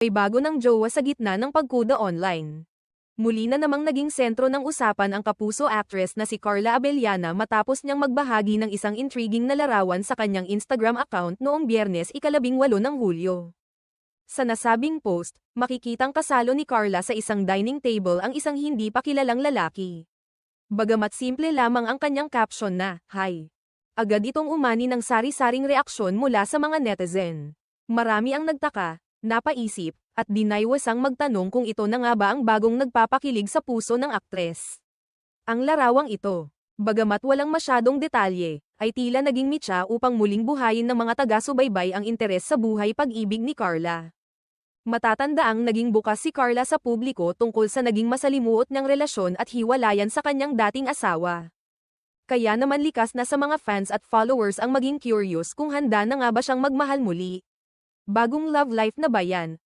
ay bago ng jowa sa gitna ng pagkuda online. Muli na namang naging sentro ng usapan ang kapuso actress na si Carla Abellana matapos niyang magbahagi ng isang intriguing na larawan sa kanyang Instagram account noong Biyernes ika-18 ng Hulyo. Sa nasabing post, makikitang kasalo ni Carla sa isang dining table ang isang hindi pa kilalang lalaki. Bagamat simple lamang ang kanyang caption na, "Hi." Agad itong umani ng sari-saring reaksyon mula sa mga netizen. Marami ang nagtaka, napaisip, at dinaiwasang magtanong kung ito na nga ba ang bagong nagpapakilig sa puso ng aktres. Ang larawang ito, bagamat walang masyadong detalye, ay tila naging mitya upang muling buhayin ng mga taga-subaybay ang interes sa buhay pag-ibig ni Carla. Matatandaang naging bukas si Carla sa publiko tungkol sa naging masalimuot niyang relasyon at hiwalayan sa kanyang dating asawa. Kaya naman likas na sa mga fans at followers ang maging curious kung handa na nga ba siyang magmahal muli. Bagong love life na ba yan,